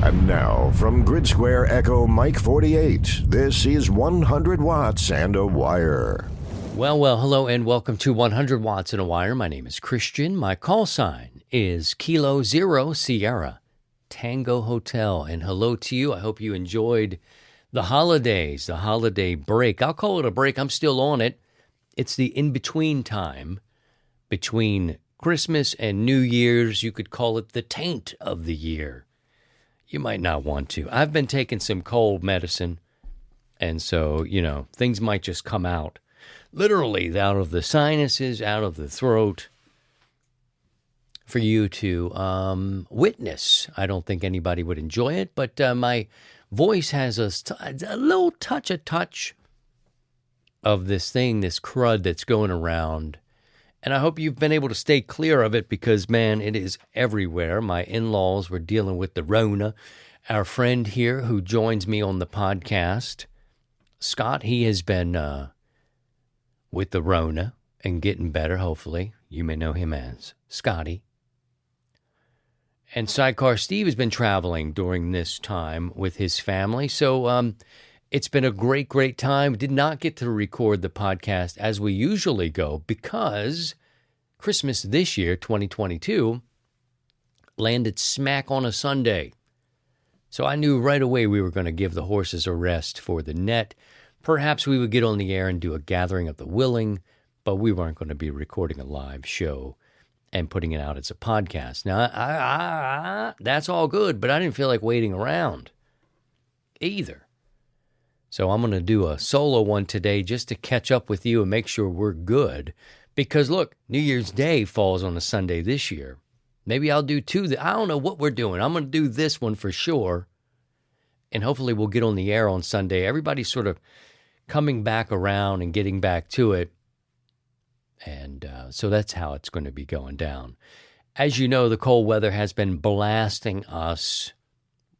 And now, from Grid Square Echo Mike 48, this is 100 Watts and a Wire. Well, hello and welcome to 100 Watts and a Wire. My name is Christian. My call sign is Kilo Zero Sierra Tango Hotel. And hello to you. I hope you enjoyed the holidays, the holiday break. I'll call it a break. I'm still on it. It's the in-between time between Christmas and New Year's. You could call it the taint of the year. You might not want to. I've been taking some cold medicine, and so, things might just come out. Literally out of the sinuses, out of the throat, for you to witness. I don't think anybody would enjoy it, but my voice has a little touch of this thing, this crud that's going around. And I hope you've been able to stay clear of it because, man, it is everywhere. My in-laws were dealing with the Rona. Our friend here who joins me on the podcast, Scott, he has been with the Rona and getting better, hopefully. You may know him as Scotty. And Sidecar Steve has been traveling during this time with his family. So it's been a great time. Did not get to record the podcast as we usually go because Christmas this year, 2022, landed smack on a Sunday. So I knew right away we were going to give the horses a rest for the net. Perhaps we would get on the air and do a gathering of the willing, but we weren't going to be recording a live show and putting it out as a podcast. Now, that's all good, but I didn't feel like waiting around either. So I'm going to do a solo one today just to catch up with you and make sure we're good. Because, look, New Year's Day falls on a Sunday this year. Maybe I'll do two. I don't know what we're doing. I'm going to do this one for sure. And hopefully we'll get on the air on Sunday. Everybody's sort of coming back around and getting back to it. And so that's how it's going to be going down. As you know, the cold weather has been blasting us.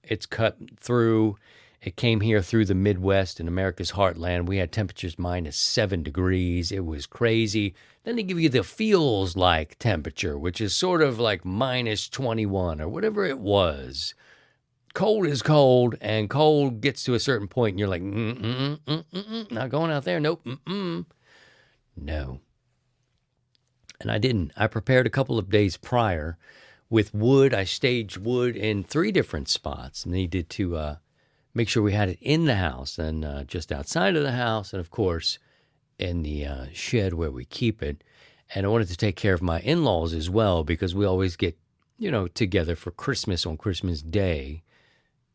It's cut through. It came here through the Midwest and America's heartland. We had temperatures -7 degrees. It was crazy. Then they give you the feels like temperature, which is sort of like -21 or whatever it was. Cold is cold, and cold gets to a certain point, and you're like, not going out there. Nope. No. And I didn't. I prepared a couple of days prior with wood. I staged wood in 3 different spots. Needed to make sure we had it in the house and just outside of the house, and of course in the shed where we keep it. And I wanted to take care of my in-laws as well because we always get, together for Christmas on Christmas Day.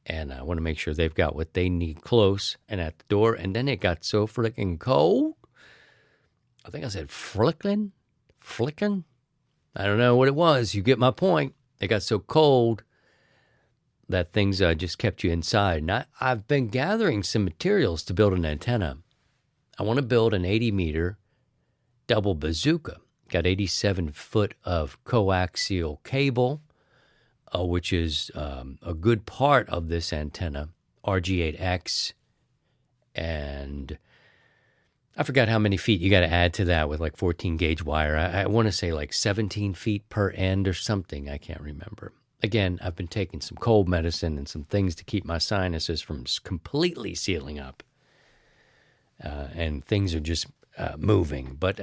And I want to make sure they've got what they need close and at the door. And then it got so freaking cold. I think I said flicking. I don't know what it was. You get my point. It got so cold that things just kept you inside. And I've been gathering some materials to build an antenna. I want to build an 80-meter double bazooka. Got 87 foot of coaxial cable, which is a good part of this antenna, RG8X. And I forgot how many feet you got to add to that with like 14-gauge wire. I want to say like 17 feet per end or something. I can't remember. Again, I've been taking some cold medicine and some things to keep my sinuses from completely sealing up. And things are just moving. But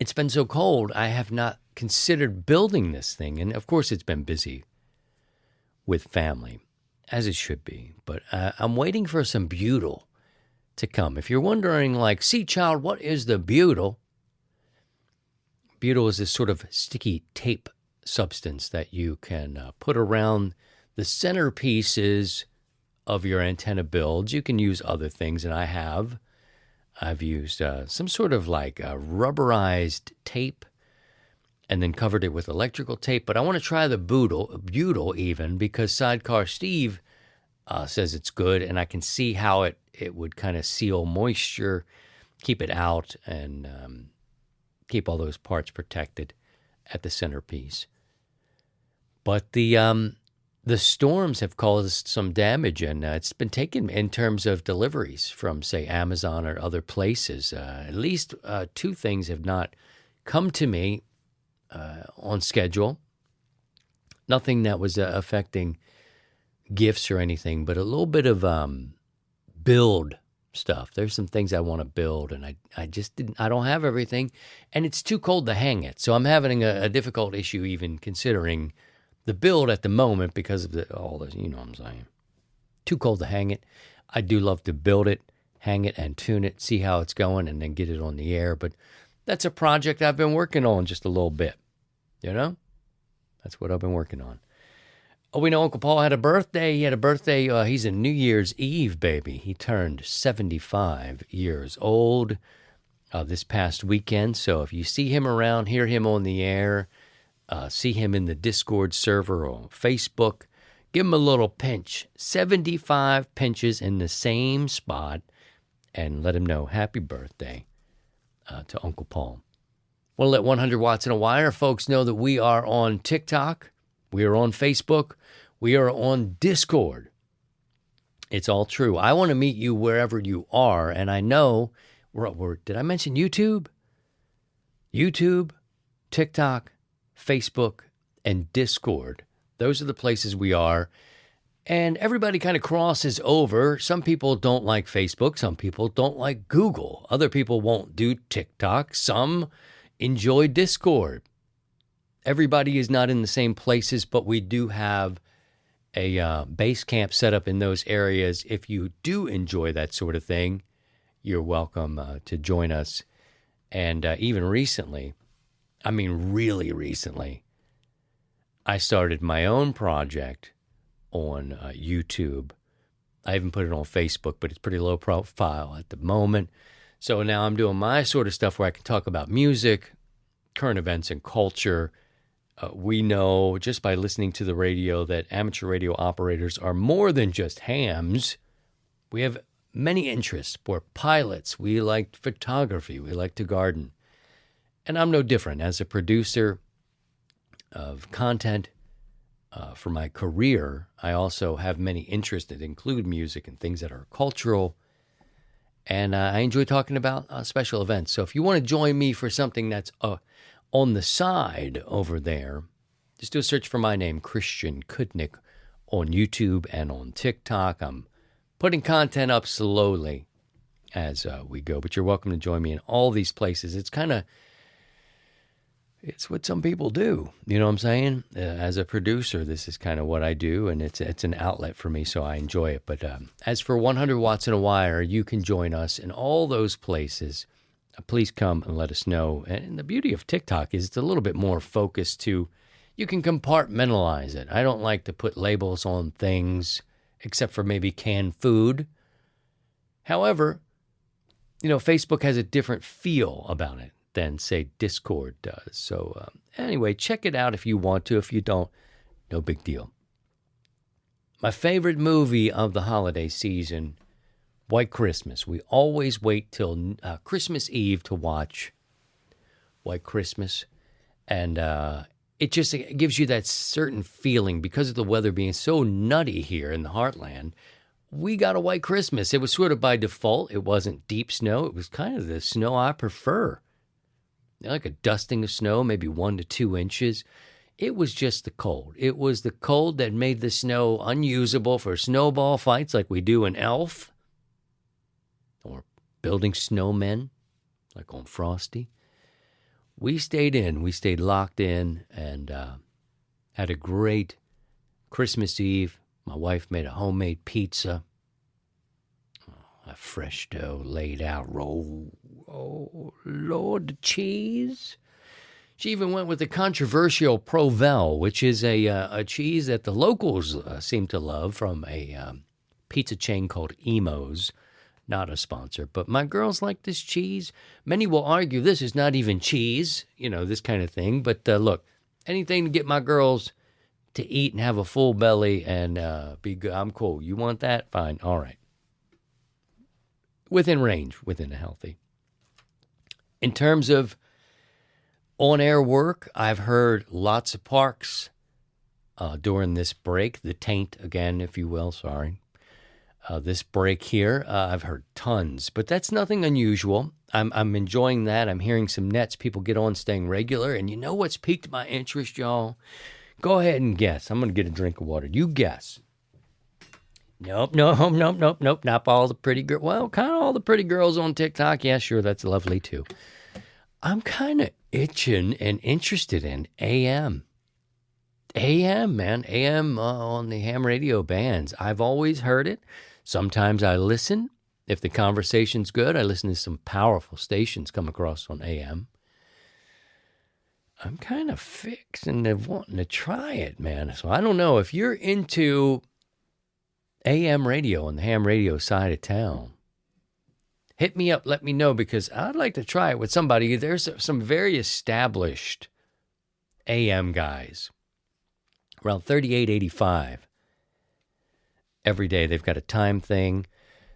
it's been so cold, I have not considered building this thing. And, of course, it's been busy with family, as it should be. But I'm waiting for some butyl to come. If you're wondering, like, see, child, what is the butyl? Butyl is this sort of sticky tape substance that you can put around the centerpieces of your antenna builds. You can use other things, and I've used some sort of like rubberized tape and then covered it with electrical tape. But I want to try the butyl even because Sidecar Steve says it's good, and I can see how it would kind of seal moisture, keep it out, and keep all those parts protected at the centerpiece. But the storms have caused some damage, and it's been taken in terms of deliveries from, say, Amazon or other places. At least 2 things have not come to me on schedule. Nothing that was affecting gifts or anything, but a little bit of build stuff. There's some things I want to build, and I don't have everything, and it's too cold to hang it. So I'm having a difficult issue even considering the build at the moment because of all this, you know what I'm saying. Too cold to hang it. I do love to build it, hang it, and tune it, see how it's going, and then get it on the air. But that's a project I've been working on just a little bit, you know? That's what I've been working on. Oh, we know Uncle Paul had a birthday. He had a birthday. He's a New Year's Eve baby. He turned 75 years old this past weekend. So if you see him around, hear him on the air, see him in the Discord server or Facebook, give him a little pinch. 75 pinches in the same spot, and let him know happy birthday to Uncle Paul. Want to let 100 Watts in a Wire folks know that we are on TikTok. We are on Facebook. We are on Discord. It's all true. I want to meet you wherever you are. And I know, did I mention YouTube? YouTube, TikTok, Facebook, and Discord. Those are the places we are. And everybody kind of crosses over. Some people don't like Facebook. Some people don't like Google. Other people won't do TikTok. Some enjoy Discord. Everybody is not in the same places, but we do have a base camp set up in those areas. If you do enjoy that sort of thing, you're welcome to join us. And even recently, I mean really recently, I started my own project on YouTube. I haven't put it on Facebook, but it's pretty low profile at the moment. So now I'm doing my sort of stuff where I can talk about music, current events, and culture. We know just by listening to the radio that amateur radio operators are more than just hams. We have many interests. We're pilots. We like photography. We like to garden. And I'm no different. As a producer of content for my career, I also have many interests that include music and things that are cultural. And I enjoy talking about special events. So if you want to join me for something that's on the side over there, just do a search for my name, Christian Kudnick, on YouTube and on TikTok. I'm putting content up slowly as we go, but you're welcome to join me in all these places. It's what some people do. You know what I'm saying? As a producer, this is kind of what I do, and it's an outlet for me, so I enjoy it. But as for 100 Watts in a Wire, you can join us in all those places. Please come and let us know. And the beauty of TikTok is it's a little bit more focused to, you can compartmentalize it. I don't like to put labels on things except for maybe canned food. However, you know, Facebook has a different feel about it than, say, Discord does. So anyway, check it out if you want to. If you don't, no big deal. My favorite movie of the holiday season, White Christmas. We always wait till Christmas Eve to watch White Christmas. And it gives you that certain feeling because of the weather being so nutty here in the heartland. We got a white Christmas. It was sort of by default. It wasn't deep snow. It was kind of the snow I prefer. Like a dusting of snow, maybe 1 to 2 inches. It was just the cold. It was the cold that made the snow unusable for snowball fights like we do in Elf. Or building snowmen, like on Frosty. We stayed locked in, and had a great Christmas Eve. My wife made a homemade pizza, a fresh dough laid out, roll. Oh, Lord, the cheese. She even went with the controversial Provel, which is a cheese that the locals seem to love from a pizza chain called Emo's. Not a sponsor, but my girls like this cheese. Many will argue this is not even cheese, you know, this kind of thing. But look, anything to get my girls to eat and have a full belly and be good, I'm cool. You want that? Fine. All right. Within range, within a healthy. In terms of on-air work, I've heard lots of parks during this break. The taint, again, if you will, sorry. This break here, I've heard tons, but that's nothing unusual. I'm enjoying that. I'm hearing some nets. People get on staying regular. And you know what's piqued my interest, y'all? Go ahead and guess. I'm going to get a drink of water. You guess. Nope, nope, nope, nope, nope. Not all the pretty girls. Well, kind of all the pretty girls on TikTok. Yeah, sure, that's lovely too. I'm kind of itching and interested in AM. AM, man. AM on the ham radio bands. I've always heard it. Sometimes I listen. If the conversation's good, I listen to some powerful stations come across on AM. I'm kind of fixing to wanting to try it, man. So I don't know if you're into AM radio on the ham radio side of town. Hit me up, let me know, because I'd like to try it with somebody. There's some very established AM guys, around 3885. Every day they've got a time thing.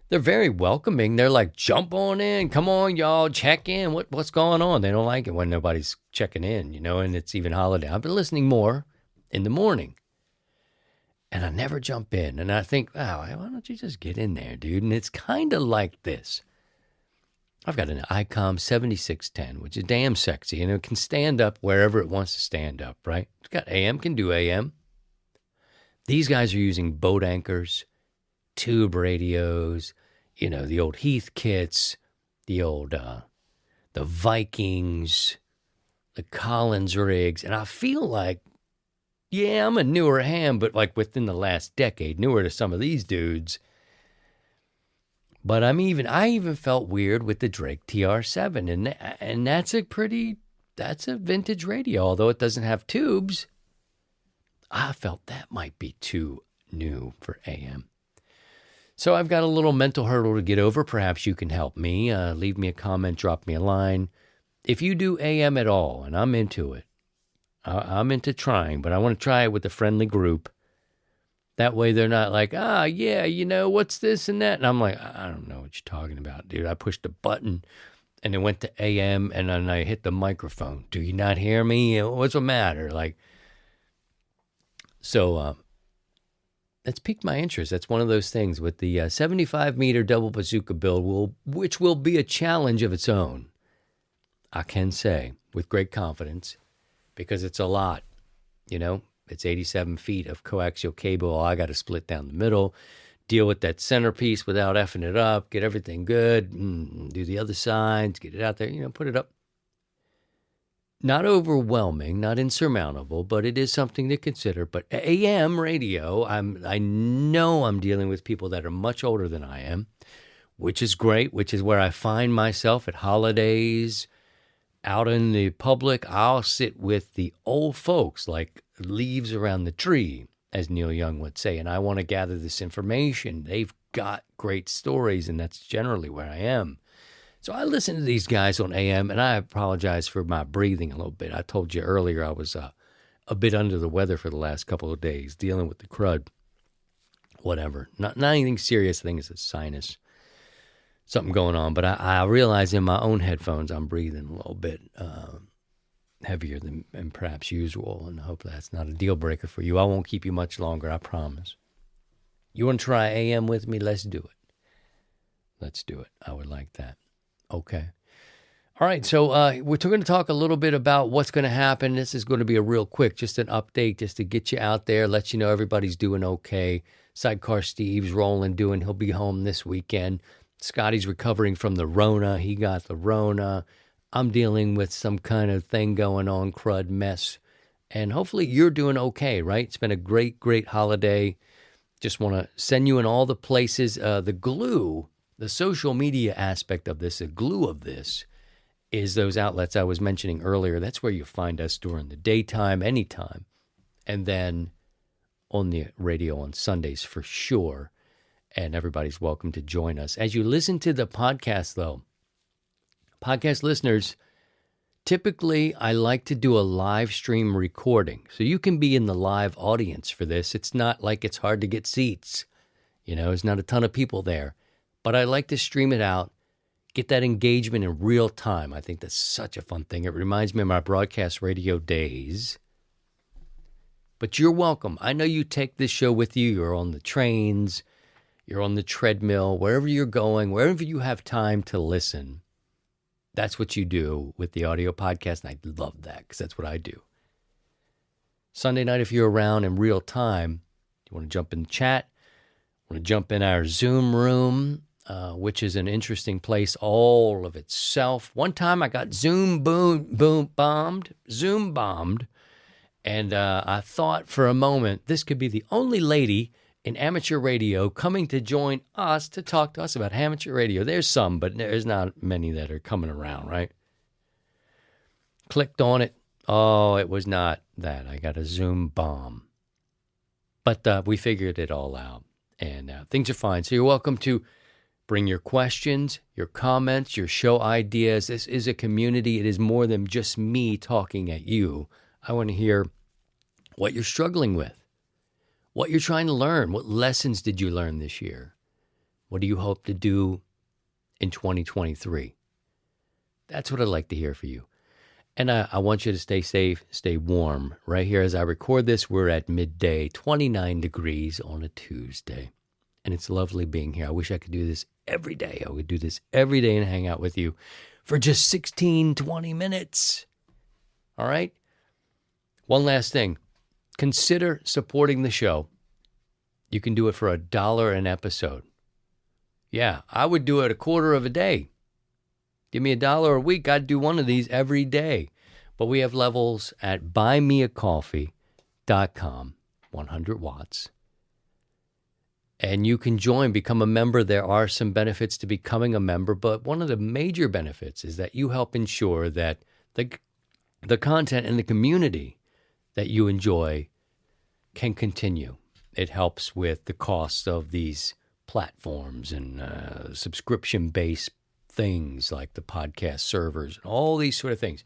They're very welcoming. They're like, jump on in. Come on, y'all, check in. What's going on? They don't like it when nobody's checking in, and it's even holiday. I've been listening more in the morning. And I never jump in. And I think, wow, why don't you just get in there, dude? And it's kind of like this. I've got an ICOM 7610, which is damn sexy. And it can stand up wherever it wants to stand up, right? It's got AM, can do AM. These guys are using boat anchors, tube radios, the old Heathkits, the old, the Vikings, the Collins rigs. And I feel like, yeah, I'm a newer ham, but like within the last decade, newer to some of these dudes. But I even felt weird with the Drake TR7, and that's a vintage radio, although it doesn't have tubes. I felt that might be too new for AM. So I've got a little mental hurdle to get over. Perhaps you can help me. Leave me a comment, drop me a line. If you do AM at all, and I'm into it, I'm into trying, but I want to try it with a friendly group. That way they're not like, yeah, what's this and that? And I'm like, I don't know what you're talking about, dude. I pushed a button and it went to AM and then I hit the microphone. Do you not hear me? What's the matter? That's piqued my interest. That's one of those things with the 75-meter double bazooka build, which will be a challenge of its own. I can say with great confidence, because it's a lot, It's 87 feet of coaxial cable. I got to split down the middle, deal with that centerpiece without effing it up, get everything good, do the other sides, get it out there, put it up. Not overwhelming, not insurmountable, but it is something to consider. But AM radio, I know I'm dealing with people that are much older than I am, which is great, which is where I find myself at holidays, out in the public. I'll sit with the old folks, like leaves around the tree, as Neil Young would say, and I want to gather this information. They've got great stories, and that's generally where I am. So I listen to these guys on AM, and I apologize for my breathing a little bit. I told you earlier I was a bit under the weather for the last couple of days, dealing with the crud, whatever. Not anything serious. I think it's a sinus, something going on. But I realize in my own headphones I'm breathing a little bit heavier than perhaps usual, and hopefully that's not a deal breaker for you. I won't keep you much longer, I promise. You want to try AM with me? Let's do it. Let's do it. I would like that. Okay. All right, so we're going to talk a little bit about what's going to happen. This is going to be a real quick, just an update, just to get you out there, let you know everybody's doing okay. Sidecar Steve's rolling, he'll be home this weekend. Scotty's recovering from the Rona. He got the Rona. I'm dealing with some kind of thing going on, crud mess. And hopefully you're doing okay, right? It's been a great, great holiday. Just want to send you in all the places. The glue, the social media aspect of this, the glue of this, is those outlets I was mentioning earlier. That's where you find us during the daytime, anytime. And then on the radio on Sundays for sure. And everybody's welcome to join us. As you listen to the podcast, though, podcast listeners, typically I like to do a live stream recording. So you can be in the live audience for this. It's not like it's hard to get seats. There's not a ton of people there. But I like to stream it out, get that engagement in real time. I think that's such a fun thing. It reminds me of my broadcast radio days. But you're welcome. I know you take this show with you. You're on the trains, you're on the treadmill, wherever you're going, wherever you have time to listen. That's what you do with the audio podcast, and I love that because that's what I do. Sunday night, if you're around in real time, you want to jump in the chat, I'm going to jump in our Zoom room, which is an interesting place all of itself. One time I got Zoom bombed, and I thought for a moment this could be the only lady in amateur radio coming to join us to talk to us about amateur radio. There's some, but there's not many that are coming around, right? Clicked on it. Oh, it was not that. I got a Zoom bomb. But we figured it all out, and things are fine. So you're welcome to bring your questions, your comments, your show ideas. This is a community. It is more than just me talking at you. I want to hear what you're struggling with, what you're trying to learn. What lessons did you learn this year? What do you hope to do in 2023? That's what I'd like to hear for you. And I want you to stay safe, stay warm. Right here as I record this, we're at midday, 29 degrees on a Tuesday. And it's lovely being here. I wish I could do this every day. I would do this every day and hang out with you for just 16, 20 minutes. All right? One last thing. Consider supporting the show. You can do it for $1 an episode. Yeah, I would do it a quarter of a day. Give me $1 a week, I'd do one of these every day. But we have levels at buymeacoffee.com, 100 watts. And you can join, become a member. There are some benefits to becoming a member, but one of the major benefits is that you help ensure that the content and the community that you enjoy can continue. It helps with the cost of these platforms and subscription-based things like the podcast servers and all these sort of things.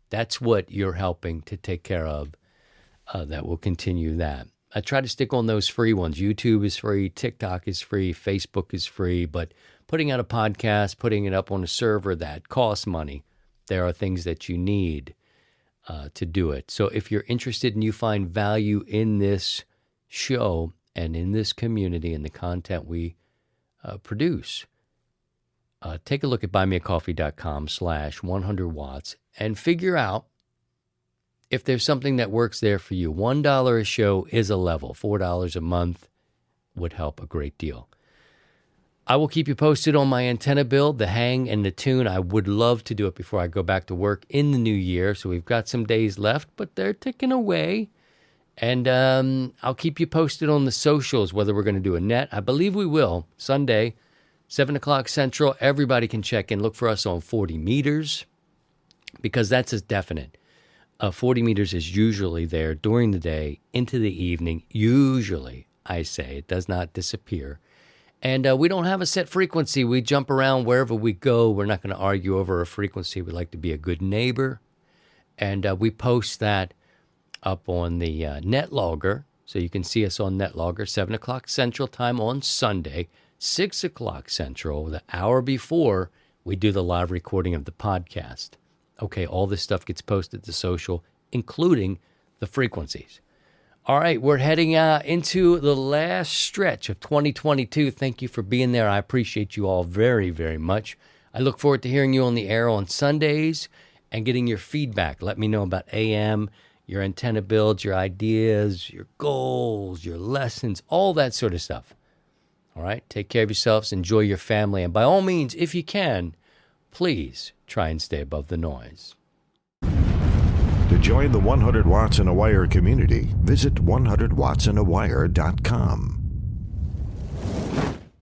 That's what you're helping to take care of. That will continue that. I try to stick on those free ones. YouTube is free, TikTok is free, Facebook is free, but putting out a podcast, putting it up on a server, that costs money. There are things that you need to do it. So if you're interested and you find value in this show and in this community and the content we produce, take a look at buymeacoffee.com/100 watts and figure out if there's something that works there for you. $1 a show is a level. $4 a month would help a great deal. I will keep you posted on my antenna build, the hang, and the tune. I would love to do it before I go back to work in the new year. So we've got some days left, but they're ticking away. And I'll keep you posted on the socials, whether we're going to do a net. I believe we will. Sunday, 7 o'clock Central. Everybody can check in. Look for us on 40 meters because that's as definite. 40 meters is usually there during the day into the evening. Usually, I say. It does not disappear. And we don't have a set frequency. We jump around wherever we go. We're not going to argue over a frequency. We like to be a good neighbor. And we post that up on the NetLogger. So you can see us on NetLogger, 7 o'clock Central Time on Sunday, 6 o'clock Central, the hour before we do the live recording of the podcast. Okay, all this stuff gets posted to social, including the frequencies. All right, we're heading into the last stretch of 2022. Thank you for being there. I appreciate you all very, very much. I look forward to hearing you on the air on Sundays and getting your feedback. Let me know about AM, your antenna builds, your ideas, your goals, your lessons, all that sort of stuff. All right, take care of yourselves, enjoy your family, and by all means, if you can, please try and stay above the noise. To join the 100 Watts in a Wire community, visit 100wattsandawire.com.